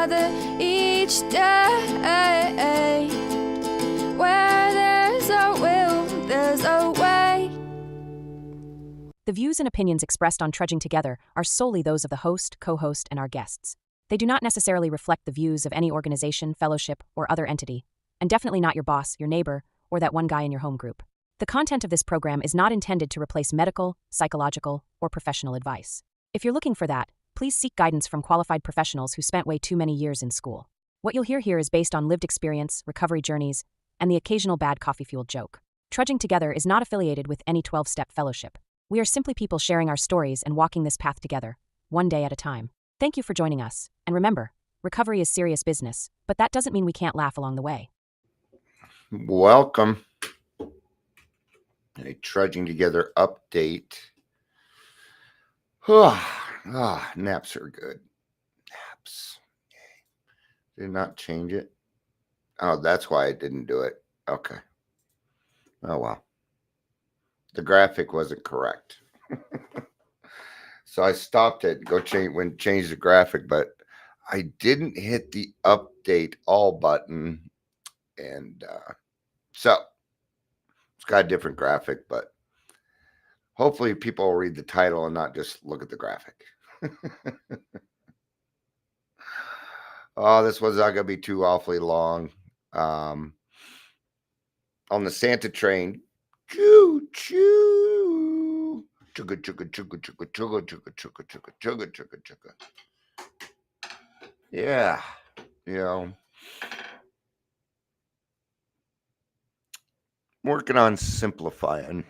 together each day. Where there's a will, there's a way. The views and opinions expressed on Trudging Together are solely those of the host, co-host, and our guests. They do not necessarily reflect the views of any organization, fellowship, or other entity, and definitely not your boss, your neighbor, or that one guy in your home group. The content of this program is not intended to replace medical, psychological, or professional advice. If you're looking for that, please seek guidance from qualified professionals who spent way too many years in school. What you'll hear here is based on lived experience, recovery journeys, and the occasional bad coffee-fueled joke. Trudging Together is not affiliated with any 12-step fellowship. We are simply people sharing our stories and walking this path together, one day at a time. Thank you for joining us, and remember, recovery is serious business, but that doesn't mean we can't laugh along the way. Welcome. A Trudging Together update. Naps are good. Naps. Did not change it. Oh, that's why I didn't do it. Okay. Oh, well. The graphic wasn't correct. So I stopped it, change the graphic, but I didn't hit the update all button. And so it's got a different graphic, but hopefully people will read the title and not just look at the graphic. Oh, this was not going to be too awfully long. On the Santa train, choo choo, chugga chugga chugga chugga chugga chugga chugga chugga chugga chugga chugga. Yeah, working on simplifying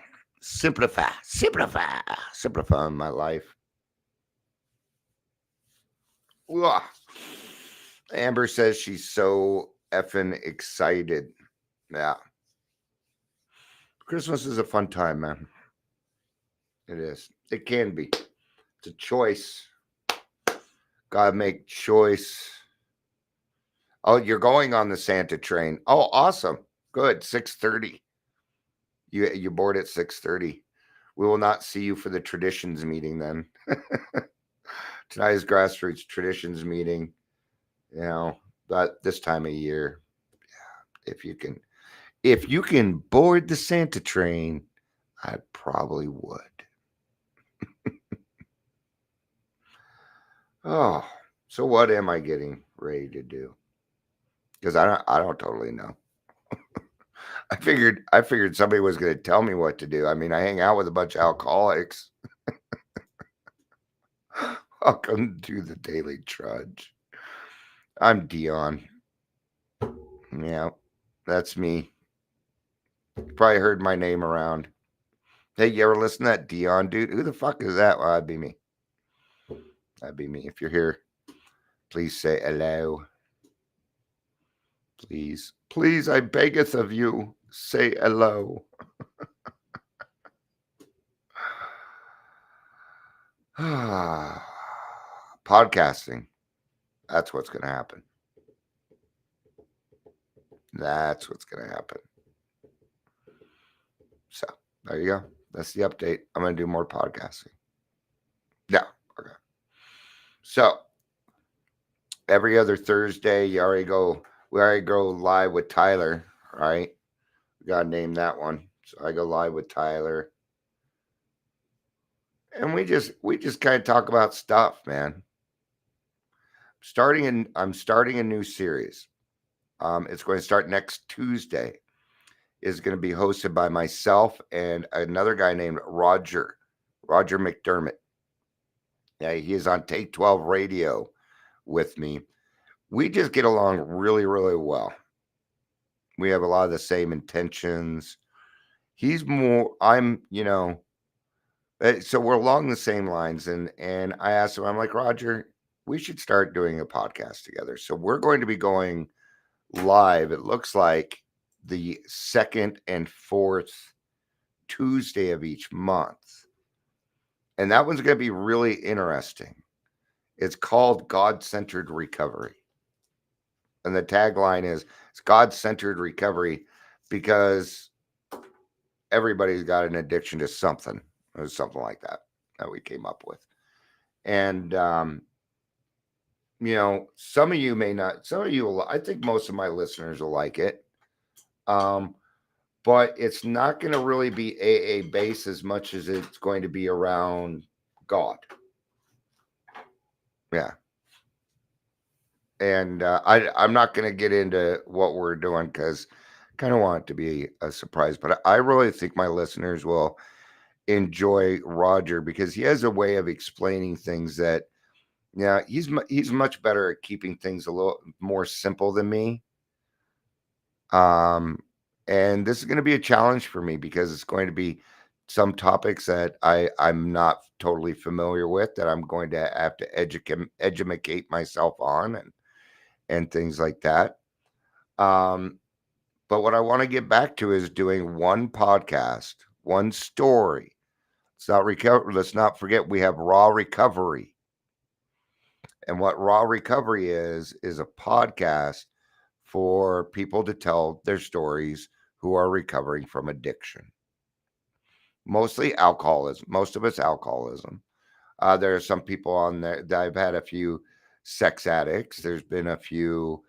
my life. Ugh. Amber says she's so effing excited. Yeah. Christmas is a fun time, man. It is. It can be. It's a choice. Gotta make choice. Oh, you're going on the Santa train. Oh, awesome. Good. 6:30. You board at 6:30. We will not see you for the traditions meeting then. Tonight's grassroots traditions meeting. But this time of year, yeah, if you can board the Santa train, I probably would. Oh, so what am I getting ready to do? Because I don't totally know. I figured somebody was going to tell me what to do. I mean, I hang out with a bunch of alcoholics. Welcome to the Daily Trudge. I'm Dion. Yeah, that's me. Probably heard my name around. Hey, you ever listen to that Dion dude? Who the fuck is that? Well, that'd be me. That'd be me. If you're here, please say hello. Please, I beggeth of you, say hello. Podcasting. That's what's going to happen. That's what's going to happen. So, there you go. That's the update. I'm going to do more podcasting. Yeah. Okay. So, every other Thursday, we already go live with Tyler, right? We got to name that one. So, I go live with Tyler. And we just kind of talk about stuff, man. I'm starting a new series. It's going to start next Tuesday. It's going to be hosted by myself and another guy named Roger McDermott. Yeah, he is on Take 12 Radio with me. We just get along really, really well. We have a lot of the same intentions. He's more, so we're along the same lines. And I asked him, I'm like, Roger, we should start doing a podcast together. So we're going to be going live. It looks like the second and fourth Tuesday of each month. And that one's going to be really interesting. It's called God-Centered Recovery. And the tagline is, it's God-Centered Recovery because everybody's got an addiction to something. It was something like that we came up with. And, some of you may not. Some of you, I think most of my listeners will like it. Um, but it's not going to really be AA based as much as it's going to be around God. Yeah. And I'm not going to get into what we're doing because I kind of want it to be a surprise. But I really think my listeners will enjoy Roger because he has a way of explaining things that, yeah, he's much better at keeping things a little more simple than me. Um, and this is going to be a challenge for me because it's going to be some topics that I'm not totally familiar with that I'm going to have to educate myself on and things like that. Um, but what I want to get back to is doing one podcast, one story. Let's not forget we have Raw Recovery. And what Raw Recovery is a podcast for people to tell their stories who are recovering from addiction. Mostly alcoholism. Most of it's alcoholism. There are some people on there that I've had a few sex addicts. There's been a few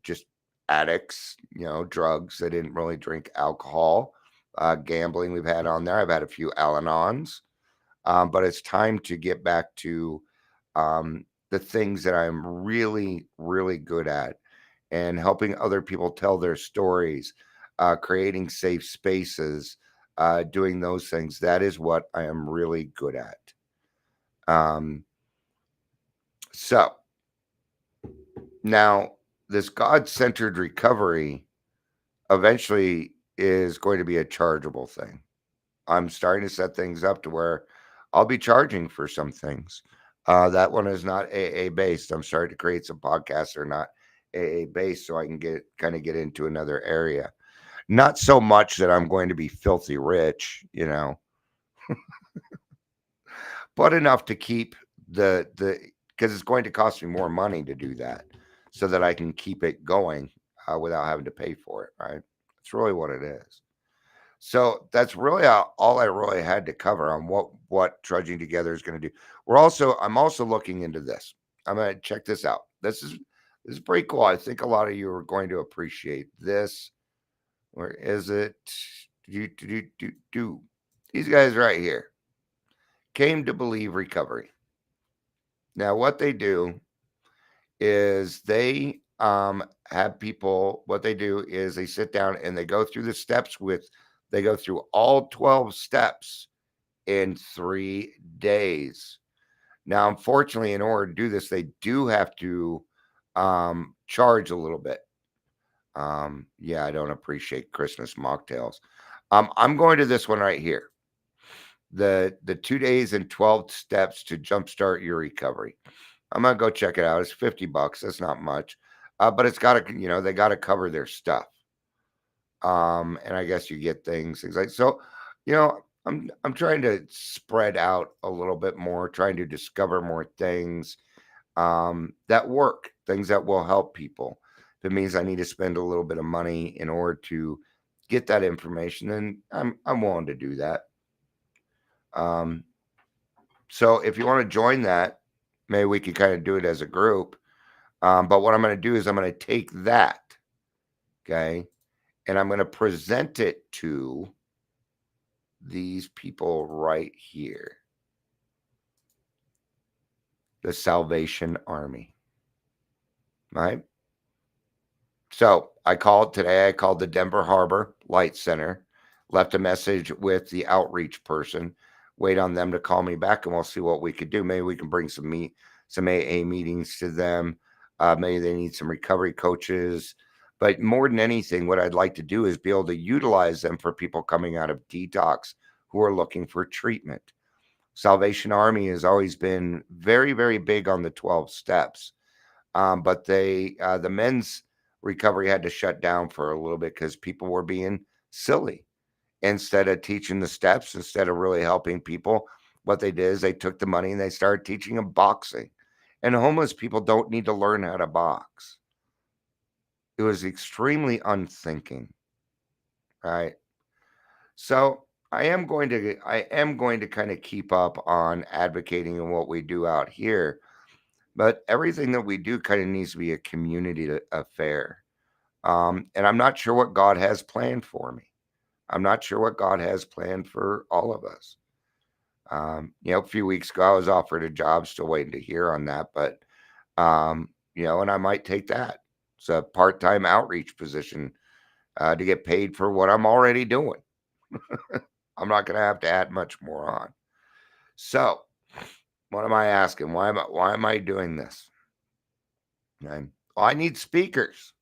just addicts, drugs. They didn't really drink alcohol. Gambling we've had on there. I've had a few Al-Anons. But it's time to get back to the things that I'm really, really good at and helping other people tell their stories, creating safe spaces, doing those things. That is what I am really good at. So now this God-centered recovery eventually is going to be a chargeable thing. I'm starting to set things up to where I'll be charging for some things. That one is not AA based. I'm starting to create some podcasts that are not AA based so I can get into another area. Not so much that I'm going to be filthy rich, but enough to keep the because it's going to cost me more money to do that so that I can keep it going without having to pay for it, right? That's really what it is. So that's really all I really had to cover on what Trudging Together is going to do. I'm also looking into this. I'm going to check this out. This is pretty cool. I think a lot of you are going to appreciate this. Where is it? These guys right here came to believe recovery. Now, what they do is they have people. What they do is they sit down and they go through the steps They go through all 12 steps in 3 days. Now, unfortunately, in order to do this, they do have to charge a little bit. Yeah, I don't appreciate Christmas mocktails. I'm going to this one right here. The 2 days and 12 steps to jumpstart your recovery. I'm gonna go check it out. It's $50. That's not much, but it's got to, they got to cover their stuff. And I guess you get things like so. I'm trying to spread out a little bit more, trying to discover more things that work, things that will help people. If it means I need to spend a little bit of money in order to get that information, then I'm willing to do that. So if you want to join that, maybe we could kind of do it as a group. But what I'm going to do is I'm going to take that, okay, and I'm going to present it to these people right here, the Salvation Army, right? So I called the Denver Harbor Light Center, left a message with the outreach person, wait on them to call me back, and we'll see what we could do. Maybe we can bring some AA meetings to them. Maybe they need some recovery coaches. But more than anything, what I'd like to do is be able to utilize them for people coming out of detox who are looking for treatment. Salvation Army has always been very, very big on the 12 steps. But the men's recovery had to shut down for a little bit because people were being silly. Instead of teaching the steps, instead of really helping people, what they did is they took the money and they started teaching them boxing. And homeless people don't need to learn how to box. It was extremely unthinking, right? So I am going to kind of keep up on advocating and what we do out here. But everything that we do kind of needs to be a community affair. And I'm not sure what God has planned for me. I'm not sure what God has planned for all of us. A few weeks ago, I was offered a job, still waiting to hear on that. But, and I might take that. It's a part-time outreach position to get paid for what I'm already doing. I'm not going to have to add much more on. So, what am I asking? Why am I doing this? Okay. Well, I need speakers.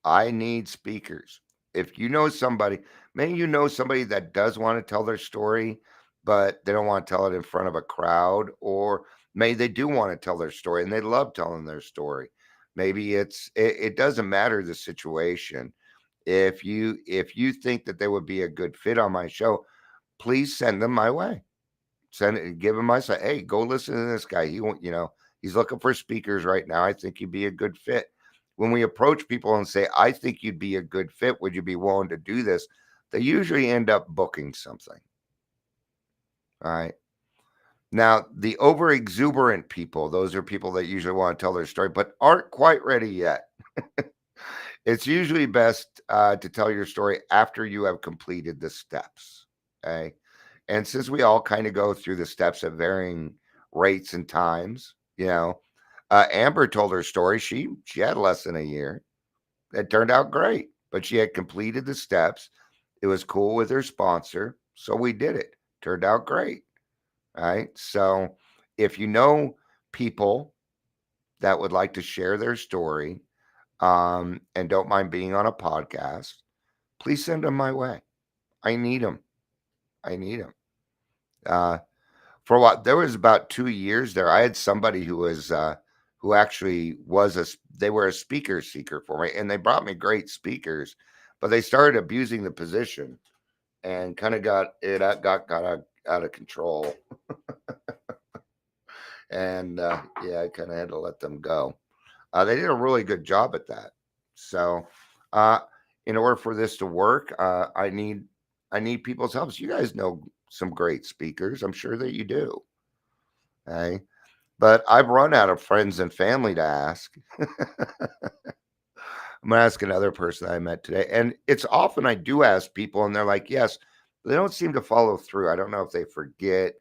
I need speakers. If you know somebody, maybe you know somebody that does want to tell their story, but they don't want to tell it in front of a crowd, or maybe they do want to tell their story and they love telling their story. Maybe it doesn't matter the situation. If you think that they would be a good fit on my show, please send them my way. Send it, give him my say, hey, go listen to this guy. He won't, he's looking for speakers right now. I think he'd be a good fit. When we approach people and say, I think you'd be a good fit, would you be willing to do this? They usually end up booking something. All right. Now, the over exuberant people, those are people that usually want to tell their story, but aren't quite ready yet. It's usually best to tell your story after you have completed the steps. Okay. And since we all kind of go through the steps at varying rates and times, Amber told her story. She had less than a year. It turned out great, but she had completed the steps. It was cool with her sponsor, so we did it. Turned out great. Right. So if you know people that would like to share their story and don't mind being on a podcast, please send them my way. I need them. I need them. For a while, there was about 2 years there. I had somebody who actually they were a speaker seeker for me, and they brought me great speakers, but they started abusing the position and kind of got out of control. And I kind of had to let them go. They did a really good job at that. So, uh, in order for this to work, I need people's help. So you guys know some great speakers. I'm sure that you do. Okay. But I've run out of friends and family to ask. I'm going to ask another person I met today. And it's often I do ask people and they're like, yes, they don't seem to follow through. I don't know if they forget.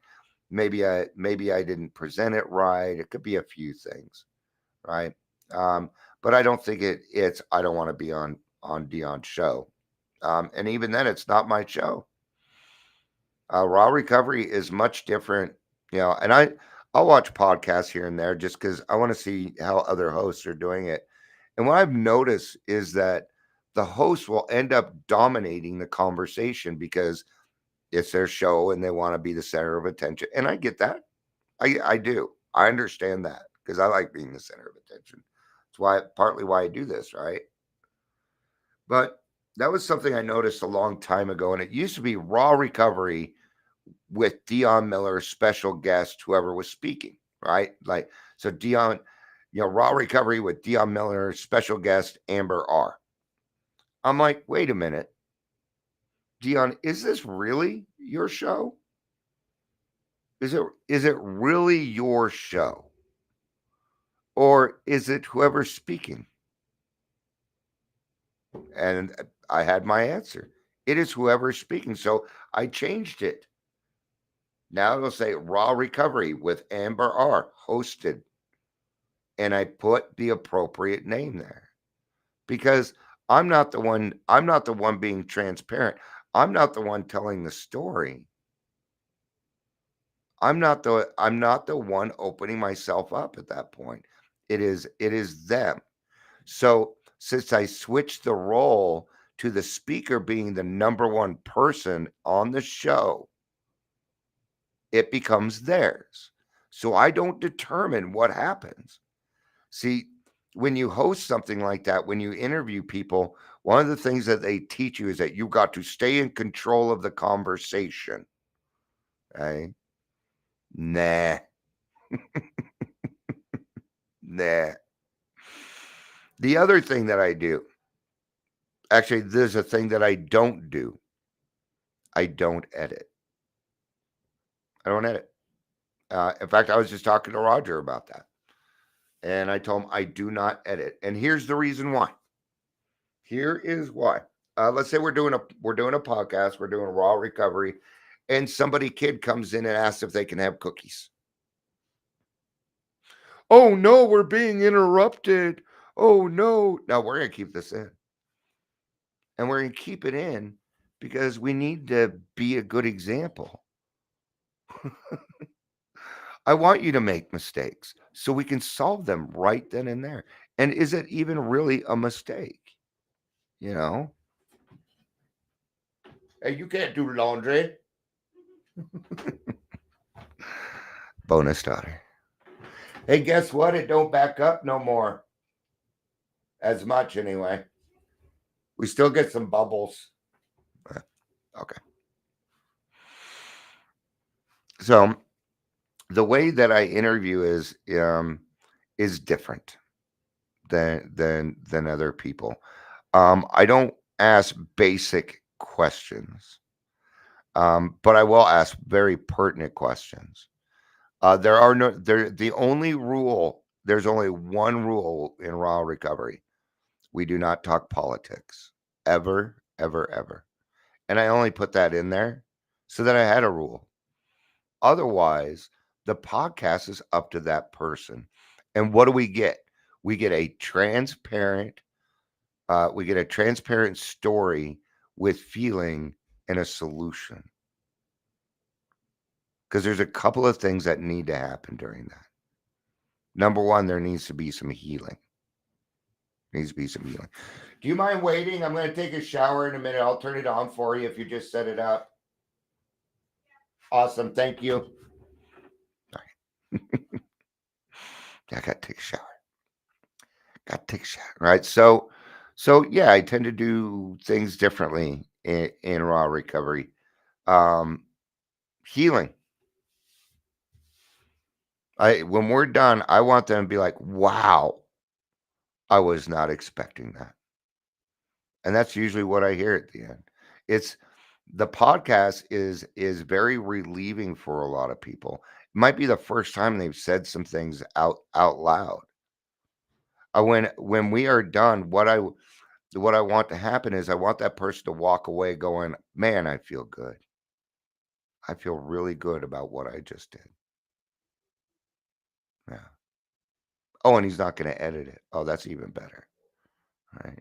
Maybe I didn't present it right. It could be a few things. Right. But I don't think it's, I don't want to be on Dion's show. And even then it's not my show. Raw recovery is much different, and I'll watch podcasts here and there just because I want to see how other hosts are doing it. And what I've noticed is that the host will end up dominating the conversation because it's their show and they want to be the center of attention. And I get that. I do. I understand that because I like being the center of attention. That's partly why I do this, right? But that was something I noticed a long time ago, and it used to be Raw Recovery with Dion Miller, special guest, whoever was speaking, right? Like, so Dion, Raw Recovery with Dion Miller, special guest, Amber R. I'm like, wait a minute. Dion, is this really your show? Is it really your show? Or is it whoever's speaking? And I had my answer. It is whoever's speaking. So I changed it. Now it'll say Raw Recovery with Amber R, hosted. And I put the appropriate name there because I'm not the one being transparent. I'm not the one telling the story. I'm not the one opening myself up at that point. It is them. So since I switched the role to the speaker being the number one person on the show, it becomes theirs. So I don't determine what happens. See, when you host something like that, when you interview people, one of the things that they teach you is that you got to stay in control of the conversation. Okay? Nah. Nah. The other thing that I do, actually, there's a thing that I don't do. I don't edit. I don't edit. In fact, I was just talking to Roger about that. And I told him I do not edit. And here's the reason why. Here is why. Let's say we're doing a podcast, we're doing raw recovery, and kid comes in and asks if they can have cookies. Oh no, we're being interrupted. Oh no. No, we're gonna keep this in. And we're gonna keep it in because we need to be a good example. I want you to make mistakes so we can solve them right then and there. And is it even really a mistake? You know? Hey, you can't do laundry. Bonus daughter. Hey, guess what? It don't back up no more. As much, anyway. We still get some bubbles. Okay. So the way that I interview is different than other people. I don't ask basic questions, but I will ask very pertinent questions. There are no there. The only rule. There's only one rule in raw recovery. We do not talk politics ever, ever, ever. And I only put that in there so that I had a rule. Otherwise, the podcast is up to that person. And what do we get? We get a transparent story with feeling and a solution. Because there's a couple of things that need to happen during that. Number one, there needs to be some healing. Do you mind waiting? I'm going to take a shower in a minute. I'll turn it on for you if you just set it up. Awesome. Thank you. All right. I got to take a shower. Right. So yeah, I tend to do things differently in raw recovery. Healing. When we're done, I want them to be like, wow, I was not expecting that. And that's usually what I hear at the end. It's the podcast is very relieving for a lot of people. It might be the first time they've said some things out loud. When we are done, what I want to happen is I want that person to walk away going, man, I feel good. I feel really good about what I just did. Yeah. Oh, and he's not going to edit it. Oh, that's even better. Right.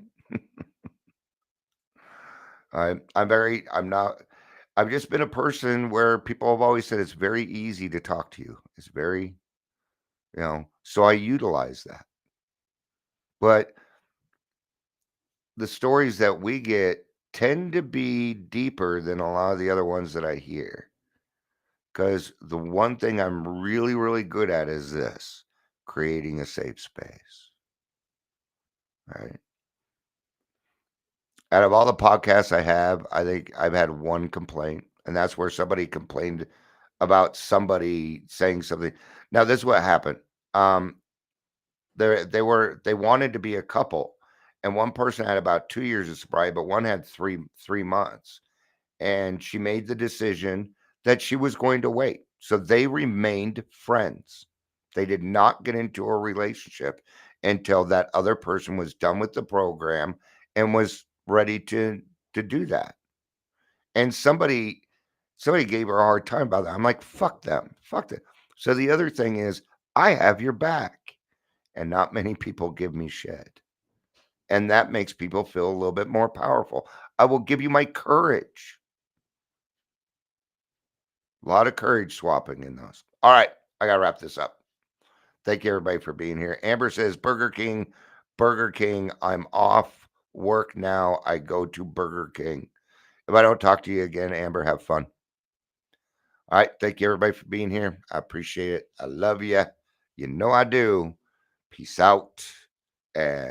I've just been a person where people have always said it's very easy to talk to you. It's very, so I utilize that. But the stories that we get tend to be deeper than a lot of the other ones that I hear. Because the one thing I'm really, really good at is this, creating a safe space. Right. Out of all the podcasts I have, I think I've had one complaint, and that's where somebody complained about somebody saying something. Now, this is what happened. They wanted to be a couple, and one person had about 2 years of sobriety, but one had three months, and she made the decision that she was going to wait. So they remained friends. They did not get into a relationship until that other person was done with the program and was ready to do that. And somebody gave her a hard time about that. I'm like, fuck them. So the other thing is, I have your back. And not many people give me shit. And that makes people feel a little bit more powerful. I will give you my courage. A lot of courage swapping in those. All right, I got to wrap this up. Thank you, everybody, for being here. Amber says, Burger King, I'm off work now. I go to Burger King. If I don't talk to you again, Amber, have fun. All right, thank you, everybody, for being here. I appreciate it. I love you. You know I do. Peace out. And